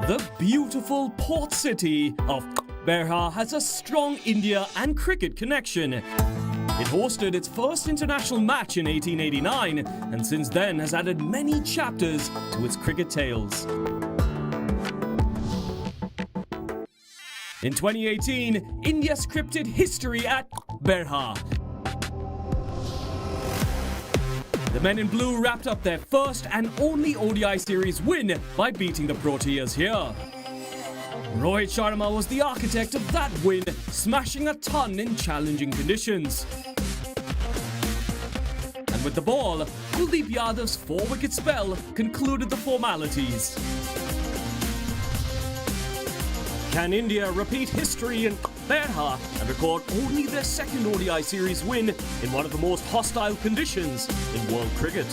The beautiful port city of Gqeberha has a strong India and cricket connection. It hosted its first international match in 1889 and since then has added many chapters to its cricket tales. In 2018, India scripted history at Gqeberha. The men in blue wrapped up their first and only ODI series win by beating the Proteas here. Rohit Sharma was the architect of that win, smashing a ton in challenging conditions. And with the ball, Kuldeep Yadav's 4-wicket spell concluded the formalities. Can India repeat history in Gqeberha and record only their second ODI series win in one of the most hostile conditions in world cricket?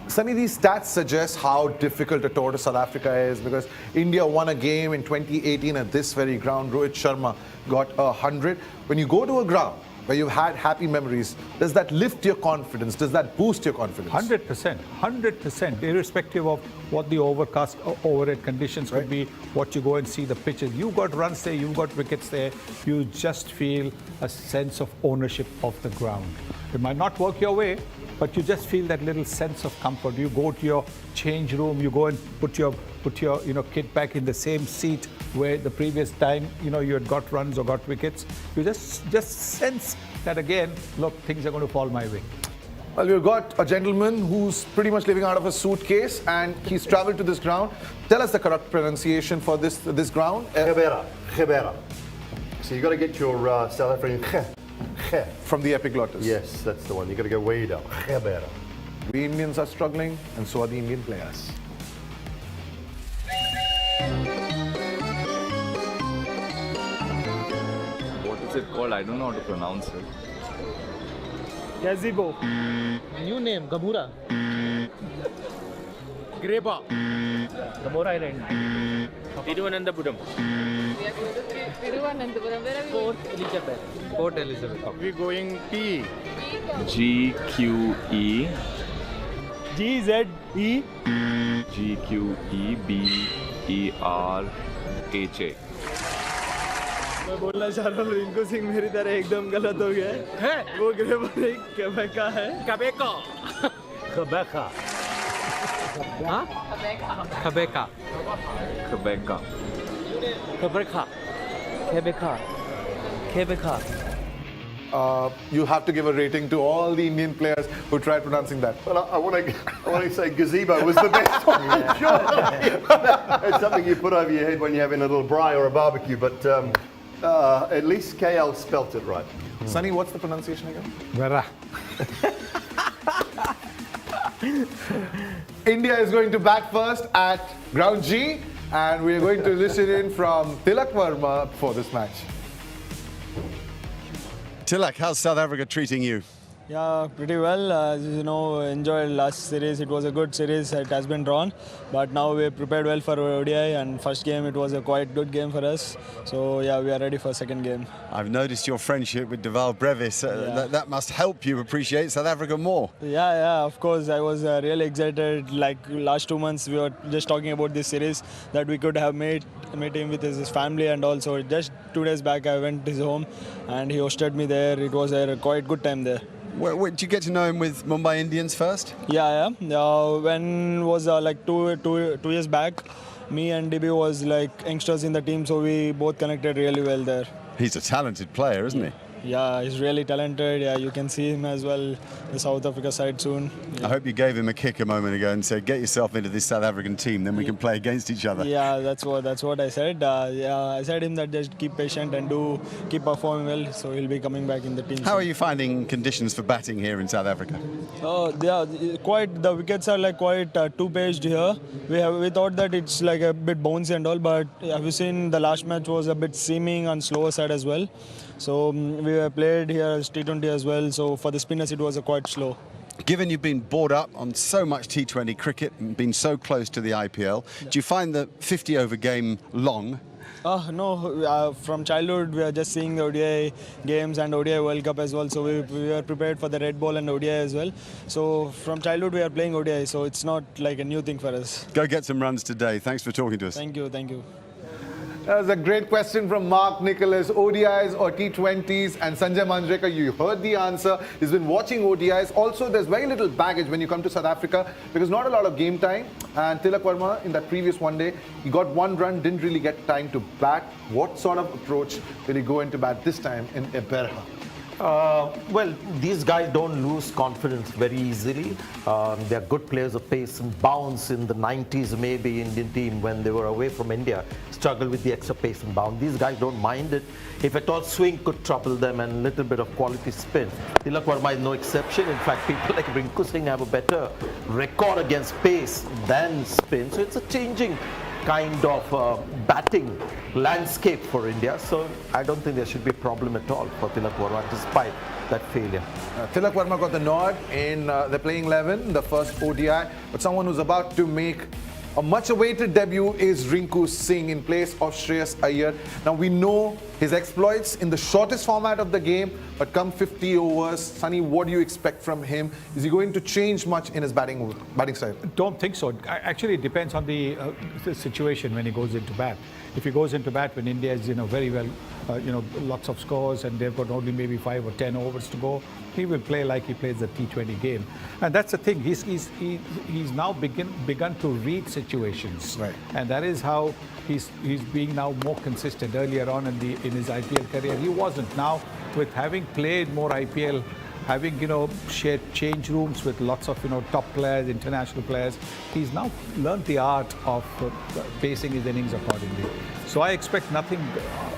Sunny, these stats suggest how difficult a tour to South Africa is because India won a game in 2018 at this very ground. Rohit Sharma got 100. When you go to a ground where you've had happy memories, does that lift your confidence? Does that boost your confidence? 100%, 100%, irrespective of what the overcast overhead conditions could be, what you go and see the pitches. You've got runs there, you've got wickets there. You just feel a sense of ownership of the ground. It might not work your way, but you just feel that little sense of comfort. You go to your change room, you go and put your kid back in the same seat where the previous time you had got runs or got wickets. You just sense that again, look, things are going to fall my way. Well, we've got a gentleman who's pretty much living out of a suitcase and he's traveled to this ground. Tell us the correct pronunciation for this ground. Gqeberha. So you've got to get your South African from the epiglottis. Yes, that's the one. You've got to go way down. Gqeberha. We Indians are struggling and so are the Indian players. What is it called? I don't know how to pronounce it. Gazebo. New name, Gqeberha. Gqeberha. Gqeberha Island. Tiruvananthapuram. Tiruvananthapuram. Where are we? Port Elizabeth. Port Elizabeth. We're going P. Gqe GZE. Gqeberha. मैं बोलना चाह रहा हूँ रिंकू सिंह मेरी तरह एकदम गलत हो गया है वो ग्रेबर नहीं क्वेबेका है क्वेबेका Gqeberha. Huh? Gqeberha. Gqeberha. Gqeberha. Gqeberha. Gqeberha. You have to give a rating to all the Indian players who tried pronouncing that. Well, I want to say gazebo was the best one. Sure. It's something you put over your head when you're having a little braai or a barbecue, but at least KL spelt it right. Sunny, what's the pronunciation again? Gqeberha. India is going to bat first at ground G and we are going to listen in from Tilak Verma for this match. Tilak, how's South Africa treating you? Yeah, pretty well. As you know, enjoyed last series. It was a good series. It has been drawn, but now we prepared well for ODI. And first game, it was a quite good game for us. So yeah, we are ready for second game. I've noticed your friendship with Deval Brevis. That must help you appreciate South Africa more. Yeah, of course. I was really excited. Like last 2 months, we were just talking about this series that we could have meet him with his family, and also just 2 days back, I went to his home, and he hosted me there. It was a quite good time there. Did you get to know him with Mumbai Indians first? Yeah. When was like two years back, me and DB was like youngsters in the team, so we both connected really well there. He's a talented player, isn't he? Yeah, he's really talented. Yeah, you can see him as well, the South Africa side soon. Yeah. I hope you gave him a kick a moment ago and said, get yourself into this South African team, then we can play against each other. Yeah, that's what I said. I said him that just keep patient and keep performing well, so he'll be coming back in the team. How are you finding conditions for batting here in South Africa? The wickets are like quite two-paged here. We thought that it's like a bit bouncy and all, but have you seen the last match was a bit seaming and slower side as well. So we played here as T20 as well, so for the spinners it was quite slow. Given you've been brought up on so much T20 cricket and been so close to the IPL, do you find the 50-over game long No, from childhood we are just seeing the ODI games and ODI World Cup as well. So we were prepared for the red ball and ODI as well. So from childhood we are playing ODI. So it's not like a new thing for us. Go get some runs today. Thanks for talking to us. Thank you, thank you. That was a great question from Mark Nicholas. ODIs or T20s? And Sanjay Manjrekar, you heard the answer. He's been watching ODIs. Also, there's very little baggage when you come to South Africa because not a lot of game time. And Tilak Verma, in that previous one day, he got 1 run, didn't really get time to bat. What sort of approach will he go into bat this time in Gqeberha? Well, these guys don't lose confidence very easily. They're good players of pace and bounce. In the 90s, maybe Indian team, when they were away from India, struggle with the extra pace and bounce. These guys don't mind it. If at all swing could trouble them and a little bit of quality spin. Tilak Verma is no exception. In fact, people like Rinku Singh have a better record against pace than spin. So it's a changing kind of batting landscape for India. So I don't think there should be a problem at all for Tilak Verma despite that failure. Tilak Verma got the nod in the playing 11, the first ODI. But someone who's about to make a much-awaited debut is Rinku Singh in place of Shreyas Iyer. Now we know his exploits in the shortest format of the game, but come 50 overs, Sunny, what do you expect from him? Is he going to change much in his batting style? Don't think so. Actually, it depends on the situation when he goes into bat. If he goes into bat when India is, very well, lots of scores and they've got only maybe 5 or 10 overs to go, he will play like he plays the T20 game. And that's the thing. He's now begun to read situations. Right. And that is how he's being now more consistent. Earlier on in his IPL career, he wasn't. Now, with having played more IPL, having shared change rooms with lots of top players, international players, he's now learned the art of pacing his innings accordingly. So I expect nothing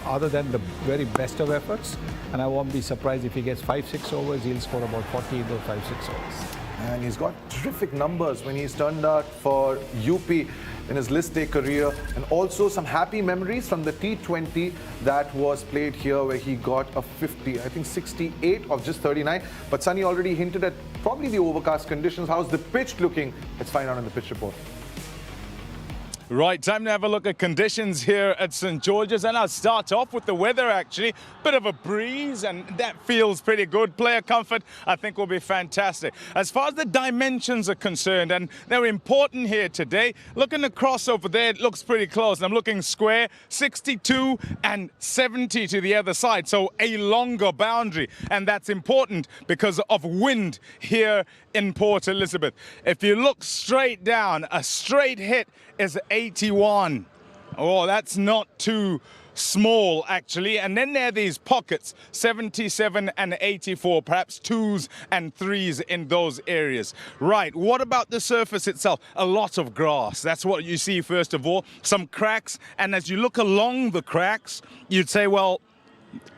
other than the very best of efforts, and I won't be surprised if he gets 5-6 overs. He'll score about 40 in those 5-6 overs. And he's got terrific numbers when he's turned out for UP in his list A career, and also some happy memories from the T20 that was played here where he got a 50, I think 68 of just 39. But Sunny already hinted at probably the overcast conditions. How's the pitch looking? Let's find out in the pitch report. Right, time to have a look at conditions here at St. George's, and I'll start off with the weather actually. Bit of a breeze, and that feels pretty good. Player comfort, I think, will be fantastic. As far as the dimensions are concerned, and they're important here today, looking across over there, it looks pretty close. I'm looking square, 62 and 70 to the other side, so a longer boundary, and that's important because of wind here in Port Elizabeth. If you look straight down, a straight hit is 81. Oh, that's not too small actually. And then there are these pockets, 77 and 84, perhaps 2s and 3s in those areas. Right, what about the surface itself? A lot of grass. That's what you see first of all. Some cracks, and as you look along the cracks, you'd say, well,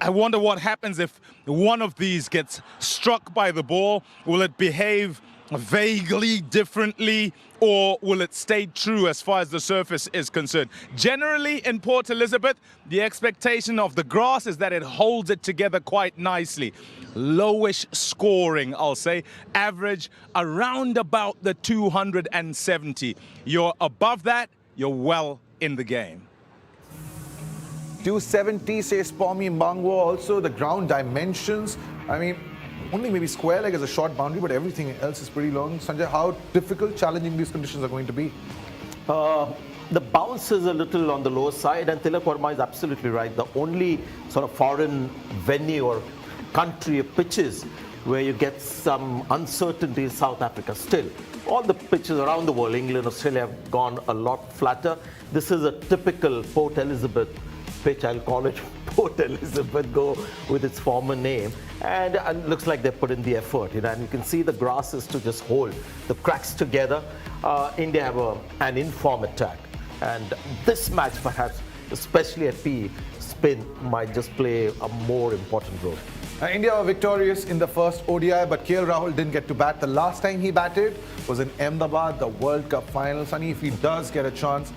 I wonder what happens if one of these gets struck by the ball. Will it behave vaguely differently, or will it stay true as far as the surface is concerned? Generally in Port Elizabeth, the expectation of the grass is that it holds it together quite nicely. Lowish scoring, I'll say. Average around about the 270. You're above that, you're well in the game. 270 says Pommy Mbangwo. Also the ground dimensions, I mean, only maybe square leg is a short boundary, but everything else is pretty long. Sanjay, how difficult, challenging these conditions are going to be? The bounce is a little on the lower side, and Tilak Verma is absolutely right. The only sort of foreign venue or country of pitches where you get some uncertainty is South Africa still. All the pitches around the world, England, Australia, have gone a lot flatter. This is a typical Port Elizabeth pitch. I'll call it Port Elizabeth, go with its former name, and it looks like they put in the effort, and you can see the grasses to just hold the cracks together. India have an in-form attack, and this match perhaps, especially at P, spin might just play a more important role. India were victorious in the first ODI, but KL Rahul didn't get to bat. The last time he batted was in Ahmedabad, the World Cup final. Sunny, if he does get a chance,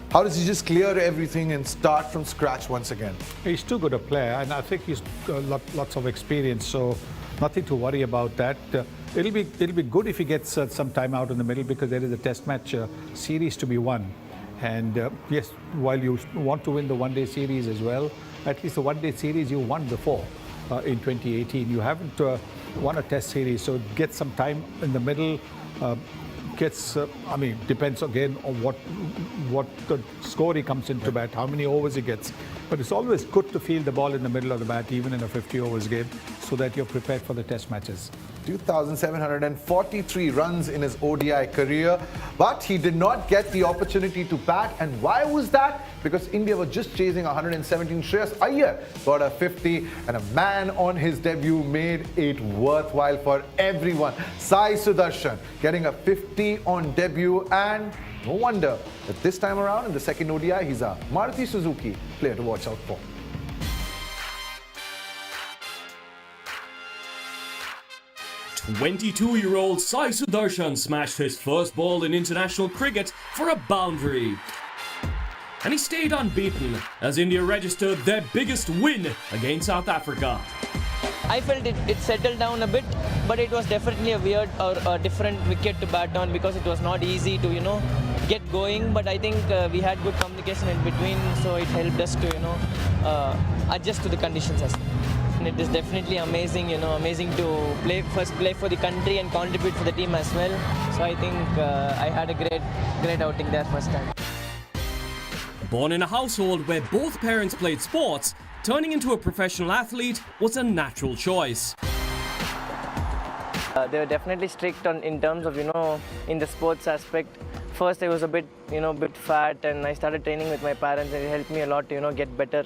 how does he just clear everything and start from scratch once again? He's too good a player, and I think he's got lots of experience, so nothing to worry about that. It'll be good if he gets some time out in the middle, because there is a test match series to be won And yes, while you want to win the one-day series as well, at least the one-day series you won before in 2018. You haven't won a test series, so get some time in the middle. Depends again on what the score he comes into bat, how many overs he gets. But it's always good to field the ball in the middle of the bat, even in a 50 overs game, so that you're prepared for the test matches. 2,743 runs in his ODI career, but he did not get the opportunity to bat. And why was that? Because India were just chasing 117. Shreyas Iyer got a 50, and a man on his debut made it worthwhile for everyone. Sai Sudarshan getting a 50 on debut, and no wonder that this time around in the second ODI, he's a Maruti Suzuki player to watch out for. 22-year-old Sai Sudarshan smashed his first ball in international cricket for a boundary. And he stayed unbeaten as India registered their biggest win against South Africa. I felt it settled down a bit, but it was definitely a weird or a different wicket to bat on because it was not easy to, get going. But I think we had good communication in between, so it helped us to, adjust to the conditions as well. And it is definitely amazing, amazing to play for the country and contribute for the team as well. So I think I had a great outing there first time. Born in a household where both parents played sports, turning into a professional athlete was a natural choice. They were definitely strict in terms of, in the sports aspect. First, I was a bit fat, and I started training with my parents, and it helped me a lot to, get better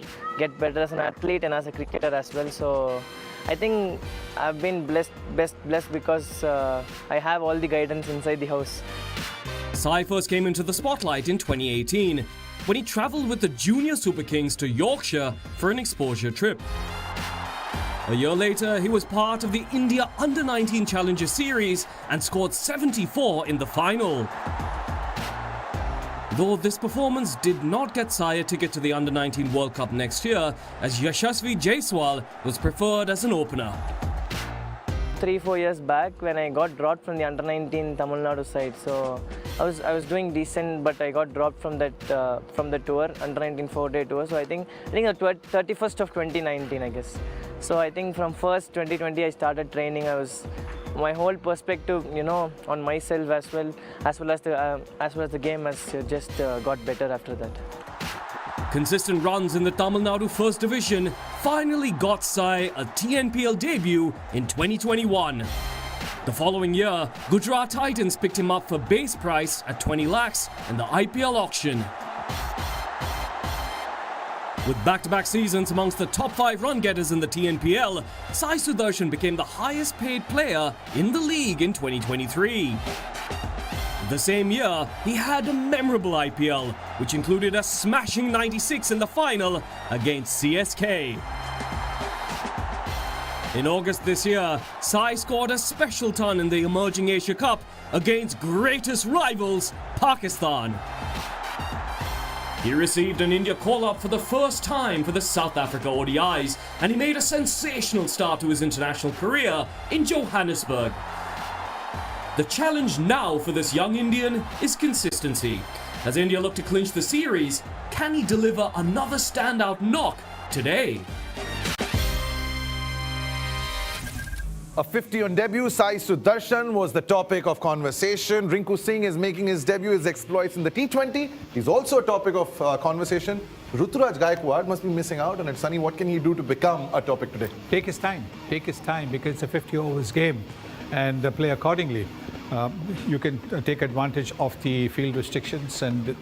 as an athlete and as a cricketer as well. So I think I've been blessed because I have all the guidance inside the house. Sai first came into the spotlight in 2018 when he travelled with the Junior Super Kings to Yorkshire for an exposure trip. A year later, he was part of the India Under-19 Challenger Series and scored 74 in the final. Though this performance did not get Sai a ticket to the Under-19 World Cup next year, as Yashasvi Jaiswal was preferred as an opener. 3-4 years back when I got dropped from the Under-19 Tamil Nadu side, so I was doing decent, but I got dropped from that from the tour, Under-19 4-day tour. So I think the 31st of 2019, I guess. So I think from first 2020 I started training. My whole perspective, on myself as well as the game has just got better after that. Consistent runs in the Tamil Nadu First Division finally got Sai a TNPL debut in 2021. The following year, Gujarat Titans picked him up for base price at 20 lakhs in the IPL auction. With back-to-back seasons amongst the top 5 run-getters in the TNPL, Sai Sudarshan became the highest-paid player in the league in 2023. The same year, he had a memorable IPL, which included a smashing 96 in the final against CSK. In August this year, Sai scored a special ton in the Emerging Asia Cup against greatest rivals, Pakistan. He received an India call-up for the first time for the South Africa ODIs, and he made a sensational start to his international career in Johannesburg. The challenge now for this young Indian is consistency. As India look to clinch the series, can he deliver another standout knock today? A 50 on debut, Sai Sudarshan was the topic of conversation. Rinku Singh is making his debut, his exploits in the T20. He's also a topic of conversation. Ruturaj Gaikwad must be missing out on it. Sunny, what can he do to become a topic today? Take his time because it's a 50 overs game and play accordingly. You can take advantage of the field restrictions and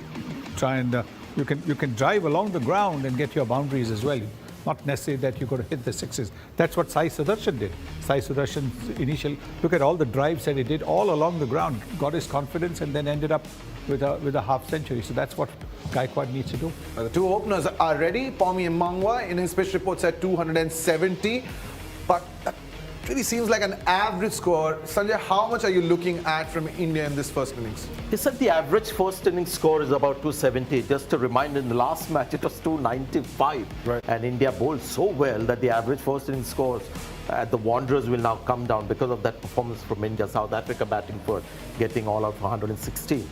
try and you can drive along the ground and get your boundaries as well. Not necessarily that you've got to hit the sixes. That's what Sai Sudarshan did. Sai Sudarshan's initial, look at all the drives that he did all along the ground, got his confidence and then ended up with a half century. So that's what Gaikwad needs to do. The two openers are ready. Paumi Mmangwa in his pitch report said 270, but that really seems like an average score. Sanjay, how much are you looking at from India in this first innings? He said the average first innings score is about 270. Just to remind, in the last match it was 295. Right. And India bowled so well that the average first innings score the Wanderers will now come down because of that performance from India. South Africa batting first, getting all out for 116.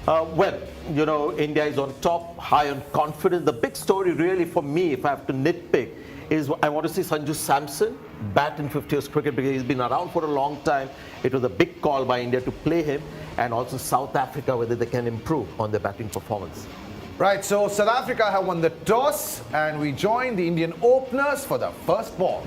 Well, you know, India is on top, high on confidence. The big story really for me, if I have to nitpick, is I want to see Sanju Samson bat in 50 overs cricket because he's been around for a long time. It was a big call by India to play him, and also South Africa, whether they can improve on their batting performance. Right, so South Africa have won the toss, and we join the Indian openers for the first ball.